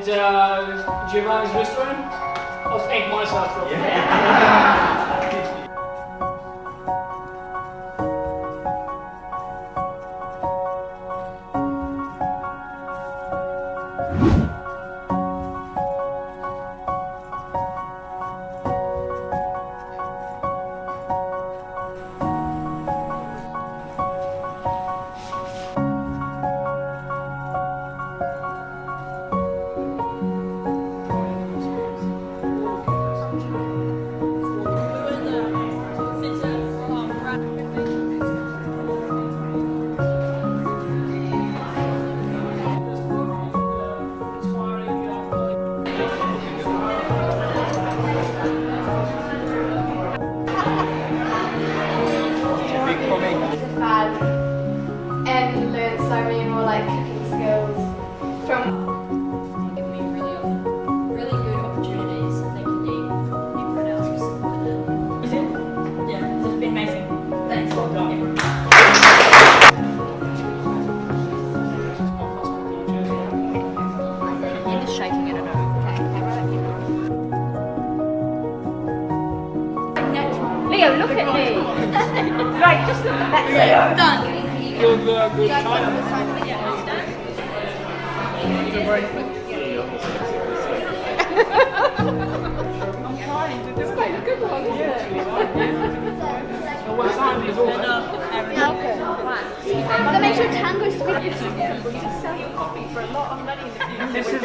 Giovanni's restaurant. I'll thank myself for it. And learn so many more like cooking skills from Giving me really good opportunities that they can do everyone else was supported in. Is it? Yeah, this has been amazing. Thanks. Well done. You're just shaking it, I know. Leo, look at me. Right, just look at that. Leo, done. Good China. What time is all that? That makes your tongue go sweet. This is.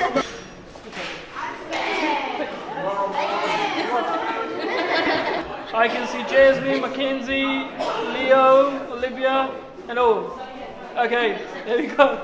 I can see Jasmine, Mackenzie, Leo, Olivia, and all. Okay, there we go.